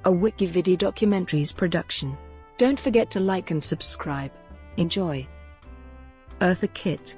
a WikiVidi documentaries production. Don't forget to like and subscribe. Enjoy. Eartha Kitt.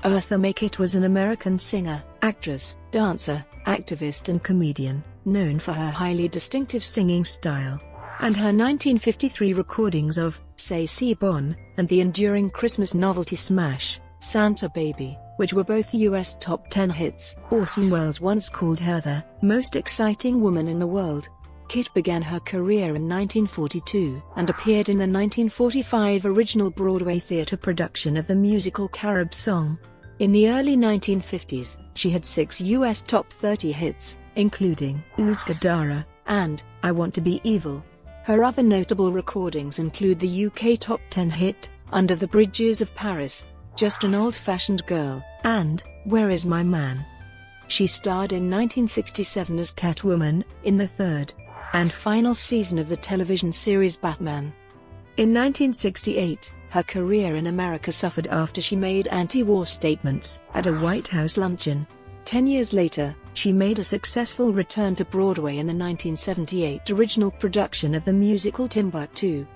Eartha Mae Kitt was an American singer, actress, dancer, activist and comedian, known for her highly distinctive singing style, and her 1953 recordings of Say Si Bon and the enduring Christmas novelty smash, Santa Baby, which were both US top 10 hits. Orson Welles once called her the most exciting woman in the world. Kitt began her career in 1942 and appeared in the 1945 original Broadway theatre production of the musical Carib Song. In the early 1950s, she had 6 US top 30 hits, including Uska Dara and I Want to Be Evil. Her other notable recordings include the UK top 10 hit, Under the Bridges of Paris, Just an Old-Fashioned Girl, and Where Is My Man? She starred in 1967 as Catwoman, in the third and final season of the television series Batman. In 1968, her career in America suffered after she made anti-war statements at a White House luncheon. 10 years later, she made a successful return to Broadway in the 1978 original production of the musical Timbuktu,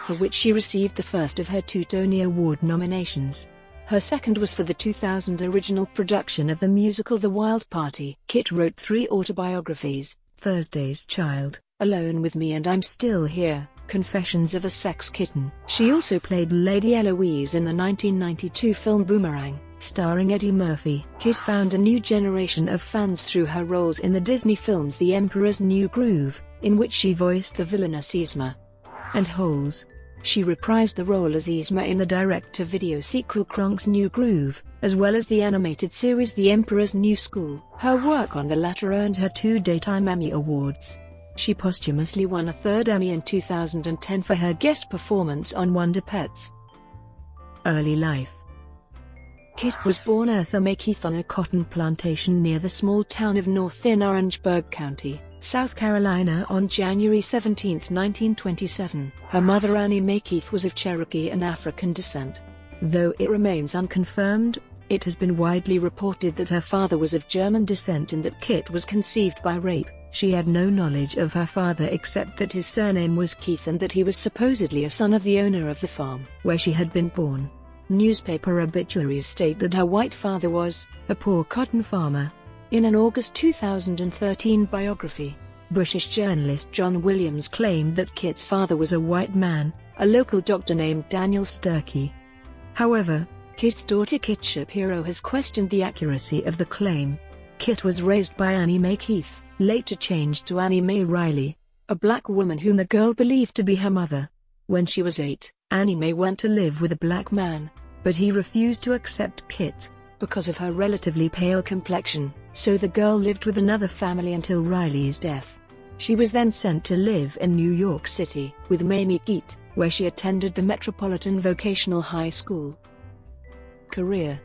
for which she received the first of her 2 Tony Award nominations. Her second was for the 2000 original production of the musical The Wild Party. Kitt wrote 3 autobiographies: Thursday's Child, Alone with Me and I'm Still Here, Confessions of a Sex Kitten. She also played Lady Eloise in the 1992 film Boomerang, starring Eddie Murphy. Kitt found a new generation of fans through her roles in the Disney films The Emperor's New Groove, in which she voiced the villainess Yzma, and Holes. She reprised the role as Yzma in the direct-to-video sequel Kronk's New Groove, as well as the animated series The Emperor's New School. Her work on the latter earned her 2 Daytime Emmy Awards. She posthumously won a 3rd Emmy in 2010 for her guest performance on Wonder Pets. Early life. Kitt was born Eartha Mae Kitt on a cotton plantation near the small town of North in Orangeburg County, South Carolina on January 17, 1927. Her mother Annie Mae Kitt was of Cherokee and African descent. Though it remains unconfirmed, it has been widely reported that her father was of German descent and that Kitt was conceived by rape. She had no knowledge of her father except that his surname was Keith and that he was supposedly a son of the owner of the farm where she had been born. Newspaper obituaries state that her white father was a poor cotton farmer. In an August 2013 biography, British journalist John Williams claimed that Kitt's father was a white man, a local doctor named Daniel Sturkey. However, Kitt's daughter Kitt Shapiro has questioned the accuracy of the claim. Kitt was raised by Annie Mae Kitt, later changed to Annie Mae Riley, a black woman whom the girl believed to be her mother. When she was 8, Annie Mae went to live with a black man, but he refused to accept Kitt because of her relatively pale complexion, so the girl lived with another family until Riley's death. She was then sent to live in New York City with Mae Kitt, where she attended the Metropolitan Vocational High School. Career.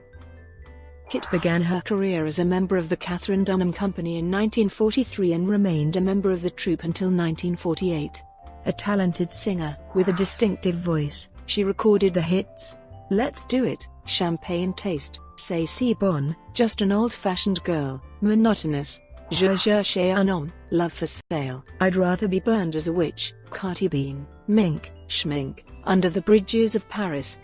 Kitt began her career as a member of the Katharine Dunham Company in 1943 and remained a member of the troupe until 1948. A talented singer with a distinctive voice, she recorded the hits Let's Do It, Champagne Taste, Say Si Bon, Just an Old-Fashioned Girl, Monotonous, Je Cherche un Homme, Love for Sale, I'd Rather Be Burned as a Witch, Carty Beam, Mink, Schmink, Under the Bridges of Paris,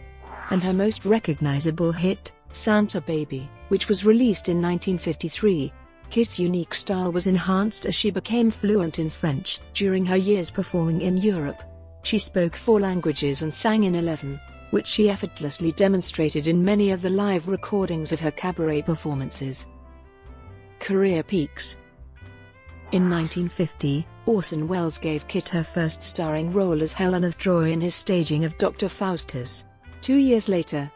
and her most recognizable hit, Santa Baby, which was released in 1953. Kitt's unique style was enhanced as she became fluent in French during her years performing in Europe. She spoke 4 languages and sang in 11, which she effortlessly demonstrated in many of the live recordings of her cabaret performances. Career peaks. In 1950, Orson Welles gave Kitt her first starring role as Helen of Troy in his staging of Dr. Faustus. 2 years later,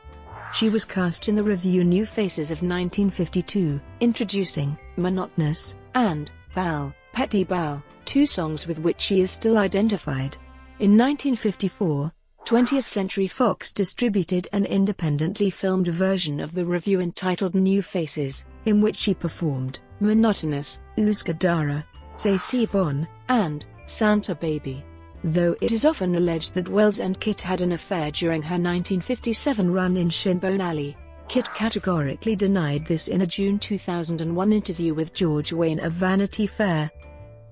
she was cast in the revue New Faces of 1952, introducing Monotonous and Bow, Petty Bow, 2 songs with which she is still identified. In 1954, 20th Century Fox distributed an independently filmed version of the revue entitled New Faces, in which she performed Monotonous, Uska Dara, Say Si Bon, and Santa Baby. Though it is often alleged that Welles and Kitt had an affair during her 1957 run in Shinbone Alley, Kitt categorically denied this in a June 2001 interview with George Wayne of Vanity Fair.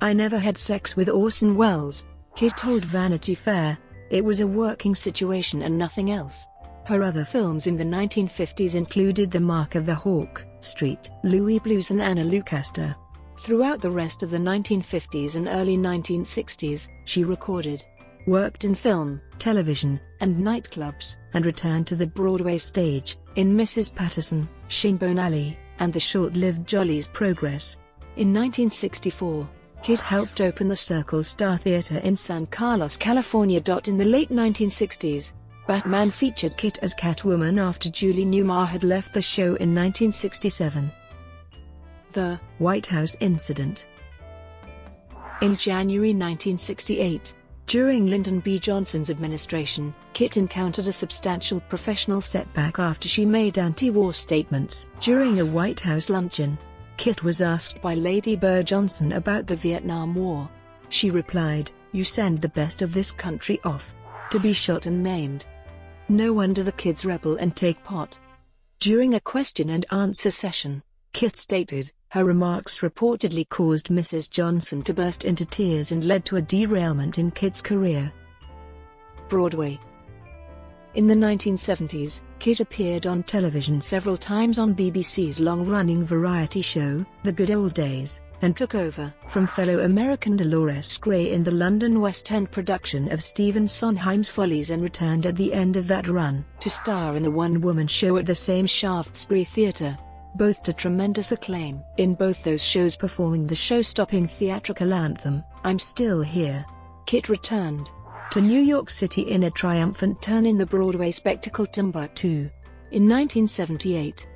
"I never had sex with Orson Welles," Kitt told Vanity Fair. "It was a working situation and nothing else." Her other films in the 1950s included The Mark of the Hawk, Street, Louis Blues and Anna Lucasta. Throughout the rest of the 1950s and early 1960s, she recorded, worked in film, television, and nightclubs, and returned to the Broadway stage, in Mrs. Patterson, Shinbone Alley, and the short-lived Jolly's Progress. In 1964, Kitt helped open the Circle Star Theatre in San Carlos, California. In the late 1960s, Batman featured Kitt as Catwoman after Julie Newmar had left the show in 1967. The White House Incident. In January 1968, during Lyndon B. Johnson's administration, Kitt encountered a substantial professional setback after she made anti-war statements. During a White House luncheon, Kitt was asked by Lady Bird Johnson about the Vietnam War. She replied, "You send the best of this country off to be shot and maimed. No wonder the kids rebel and take pot." During a question-and-answer session, Kitt stated, her remarks reportedly caused Mrs. Johnson to burst into tears and led to a derailment in Kitt's career. Broadway. In the 1970s, Kitt appeared on television several times on BBC's long-running variety show, The Good Old Days, and took over from fellow American Dolores Gray in the London West End production of Stephen Sondheim's Follies, and returned at the end of that run to star in the one-woman show at the same Shaftesbury Theatre, both to tremendous acclaim. In both those shows performing the show-stopping theatrical anthem, "I'm Still Here," Kitt returned to New York City in a triumphant turn in the Broadway spectacle Timbuktu. In 1978,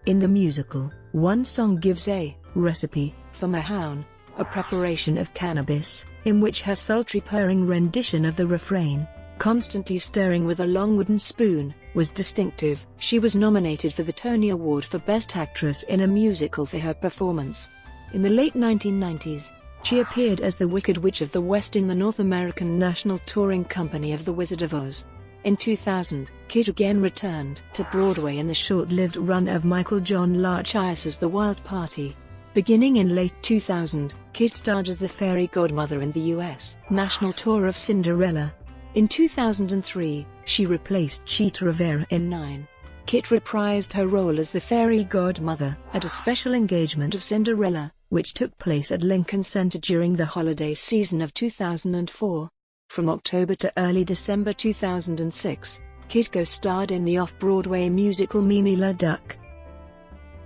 in the musical, one song gives a recipe for Mahown, a preparation of cannabis, in which her sultry purring rendition of the refrain, "constantly stirring with a long wooden spoon," was distinctive. She was nominated for the Tony Award for Best Actress in a Musical for her performance. In the late 1990s, she appeared as the Wicked Witch of the West in the North American National Touring Company of The Wizard of Oz. In 2000, Kitt again returned to Broadway in the short-lived run of Michael John Larchias's The Wild Party. Beginning in late 2000, Kitt starred as the fairy godmother in the U.S. national tour of Cinderella. In 2003, she replaced Chita Rivera in 9. Kitt reprised her role as the fairy godmother at a special engagement of Cinderella, which took place at Lincoln Center during the holiday season of 2004. From October to early December 2006, Kitt co-starred in the off-Broadway musical Mimi La Duck.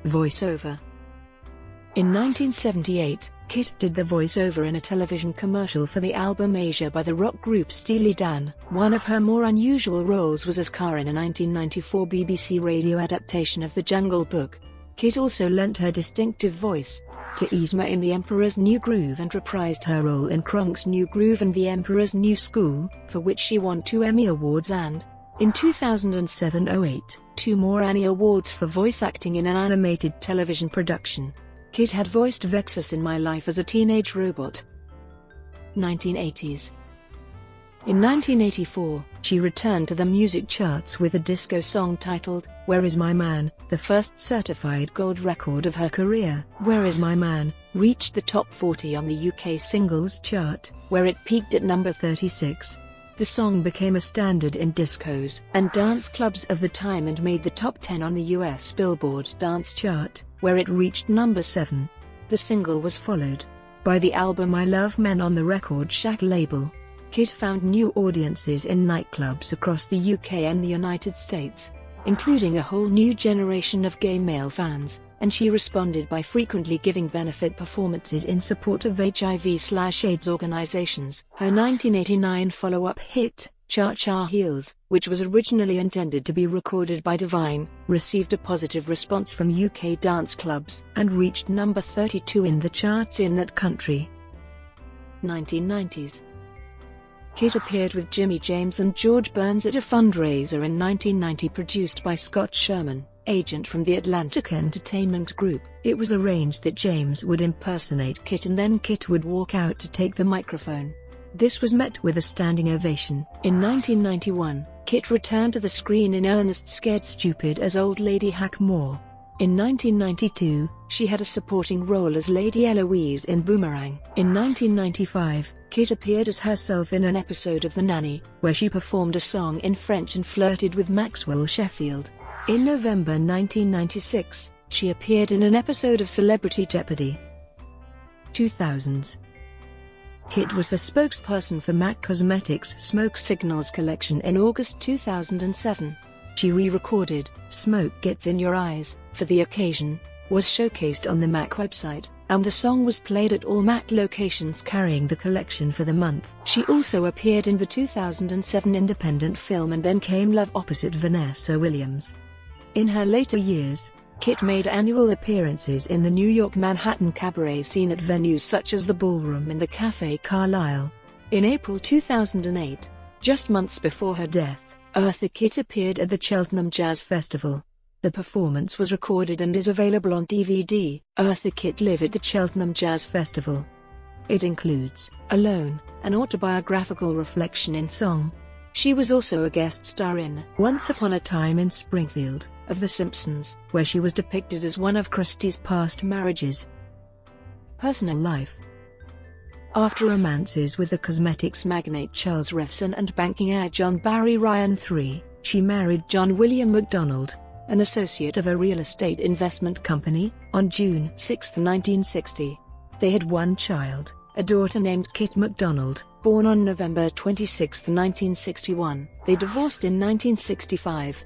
Voiceover. In 1978, Kitt did the voiceover in a television commercial for the album Asia by the rock group Steely Dan. One of her more unusual roles was as Car in a 1994 BBC radio adaptation of The Jungle Book. Kitt also lent her distinctive voice to Yzma in The Emperor's New Groove and reprised her role in Kronk's New Groove and The Emperor's New School, for which she won 2 Emmy Awards and, in 2007-08, 2 more Annie Awards for voice acting in an animated television production. Kitt had voiced Vexus in My Life as a Teenage Robot. 1980s. In 1984, she returned to the music charts with a disco song titled, Where Is My Man, the first certified gold record of her career. Where Is My Man reached the top 40 on the UK singles chart, where it peaked at number 36. The song became a standard in discos and dance clubs of the time and made the top 10 on the US Billboard Dance Chart, where it reached number 7. The single was followed by the album I Love Men on the Record Shack label. Kitt found new audiences in nightclubs across the UK and the United States, including a whole new generation of gay male fans, and she responded by frequently giving benefit performances in support of HIV/AIDS organizations. Her 1989 follow-up hit, Cha Cha Heels, which was originally intended to be recorded by Divine, received a positive response from UK dance clubs and reached number 32 in the charts in that country. 1990s. Kitt appeared with Jimmy James and George Burns at a fundraiser in 1990 produced by Scott Sherman, agent from the Atlantic Entertainment Group. It was arranged that James would impersonate Kitt and then Kitt would walk out to take the microphone. This was met with a standing ovation. In 1991, Kitt returned to the screen in Ernest Scared Stupid as Old Lady Hackmore. In 1992, she had a supporting role as Lady Eloise in Boomerang. In 1995, Kitt appeared as herself in an episode of The Nanny, where she performed a song in French and flirted with Maxwell Sheffield. In November 1996, she appeared in an episode of Celebrity Jeopardy! 2000s. Kitt was the spokesperson for MAC Cosmetics' Smoke Signals collection in August 2007. She re-recorded "Smoke Gets in Your Eyes" for the occasion, was showcased on the MAC website, and the song was played at all MAC locations carrying the collection for the month. She also appeared in the 2007 independent film And Then Came Love opposite Vanessa Williams. In her later years, Kitt made annual appearances in the New York Manhattan cabaret scene at venues such as the Ballroom and the Café Carlyle. In April 2008, just months before her death, Eartha Kitt appeared at the Cheltenham Jazz Festival. The performance was recorded and is available on DVD. Eartha Kitt Live at the Cheltenham Jazz Festival. It includes Alone, an autobiographical reflection in song. She was also a guest star in Once Upon a Time in Springfield of The Simpsons, where she was depicted as one of Krusty's past marriages. Personal life. After romances with the cosmetics magnate Charles Revson and banking heir John Barry Ryan III, she married John William MacDonald, an associate of a real estate investment company, on June 6, 1960. They had one child, a daughter named Kitt MacDonald, born on November 26, 1961. They divorced in 1965.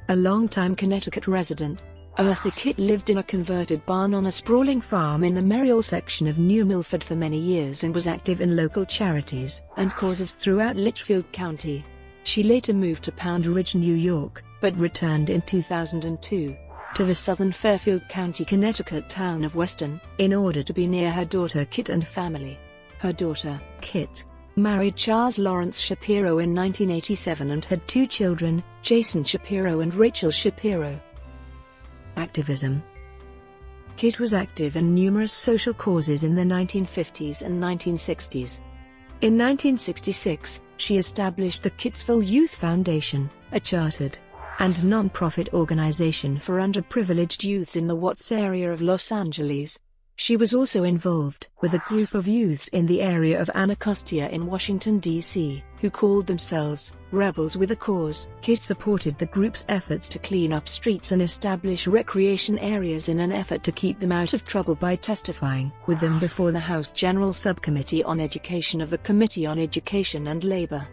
A longtime Connecticut resident, Eartha Kitt lived in a converted barn on a sprawling farm in the Merrill section of New Milford for many years and was active in local charities and causes throughout Litchfield County. She later moved to Pound Ridge, New York, but returned in 2002 to the southern Fairfield County, Connecticut town of Weston, in order to be near her daughter Kitt and family. Her daughter, Kitt, married Charles Lawrence Shapiro in 1987 and had two children, Jason Shapiro and Rachel Shapiro. Activism. Kitt was active in numerous social causes in the 1950s and 1960s. In 1966, she established the Kittsville Youth Foundation, a chartered and non-profit organization for underprivileged youths in the Watts area of Los Angeles. She was also involved with a group of youths in the area of Anacostia in Washington, D.C., who called themselves Rebels with a Cause. Kitt supported the group's efforts to clean up streets and establish recreation areas in an effort to keep them out of trouble by testifying with them before the House General Subcommittee on Education of the Committee on Education and Labor.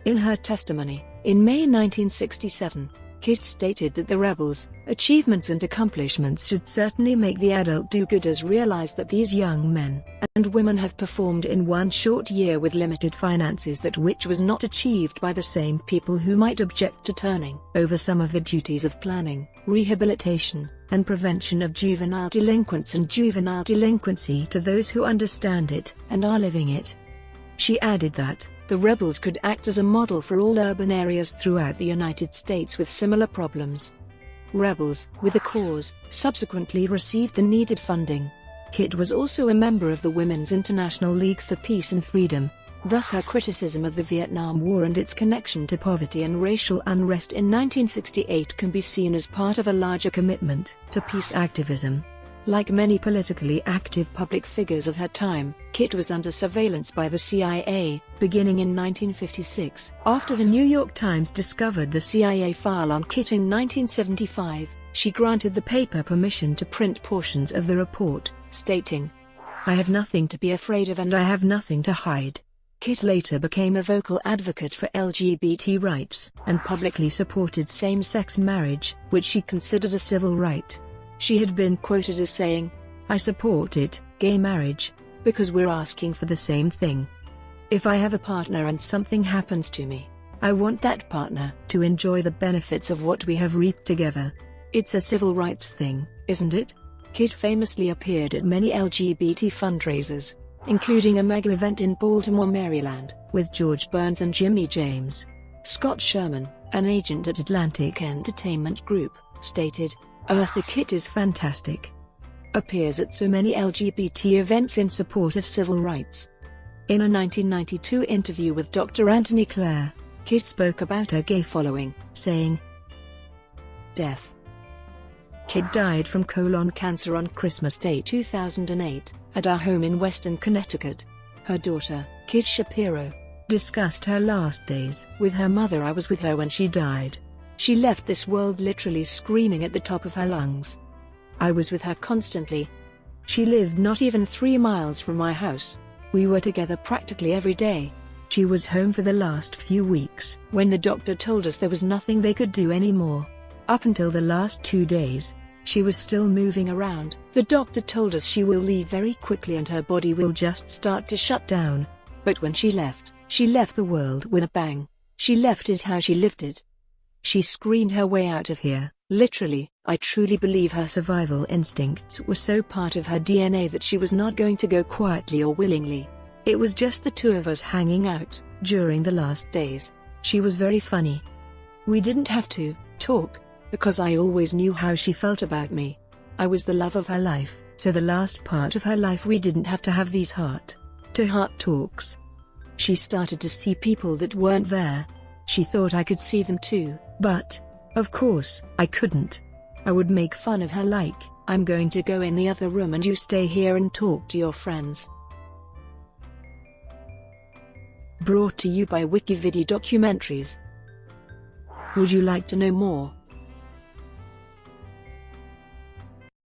In her testimony, in May 1967, Kitt stated that the rebels' achievements and accomplishments should certainly make the adult do-gooders realize that these young men and women have performed in one short year with limited finances, that which was not achieved by the same people who might object to turning over some of the duties of planning, rehabilitation, and prevention of juvenile delinquents and juvenile delinquency to those who understand it and are living it. She added that the rebels could act as a model for all urban areas throughout the United States with similar problems. Rebels with a Cause subsequently received the needed funding. Kitt was also a member of the Women's International League for Peace and Freedom. Thus her criticism of the Vietnam War and its connection to poverty and racial unrest in 1968 can be seen as part of a larger commitment to peace activism. Like many politically active public figures of her time, Kitt was under surveillance by the CIA, beginning in 1956. After the New York Times discovered the CIA file on Kitt in 1975, she granted the paper permission to print portions of the report, stating, "I have nothing to be afraid of and I have nothing to hide." Kitt later became a vocal advocate for LGBT rights and publicly supported same-sex marriage, which she considered a civil right. She had been quoted as saying, "I support it, gay marriage, because we're asking for the same thing. If I have a partner and something happens to me, I want that partner to enjoy the benefits of what we have reaped together. It's a civil rights thing, isn't it?" Kitt famously appeared at many LGBT fundraisers, including a mega event in Baltimore, Maryland, with George Burns and Jimmy James. Scott Sherman, an agent at Atlantic Entertainment Group, stated, "Eartha Kitt is fantastic. Appears at so many LGBT events in support of civil rights." In a 1992 interview with Dr. Anthony Clare, Kitt spoke about her gay following, saying, "Death Kitt died from colon cancer on Christmas Day 2008, at our home in Weston, Connecticut. Her daughter, Kit Shapiro, discussed her last days with her mother. "I was with her when she died. She left this world literally screaming at the top of her lungs. I was with her constantly. She lived not even 3 miles from my house. We were together practically every day. She was home for the last few weeks when the doctor told us there was nothing they could do anymore. Up until the last 2 days, she was still moving around. The doctor told us she will leave very quickly and her body will just start to shut down. But when she left the world with a bang. She left it how she lived it. She screamed her way out of here, literally. I truly believe her survival instincts were so part of her DNA that she was not going to go quietly or willingly. It was just the two of us hanging out during the last days. She was very funny. We didn't have to talk, because I always knew how she felt about me. I was the love of her life, so the last part of her life we didn't have to have these heart-to-heart talks. She started to see people that weren't there. She thought I could see them too, but, of course, I couldn't. I would make fun of her like, I'm going to go in the other room and you stay here and talk to your friends." Brought to you by WikiVidi Documentaries. Would you like to know more?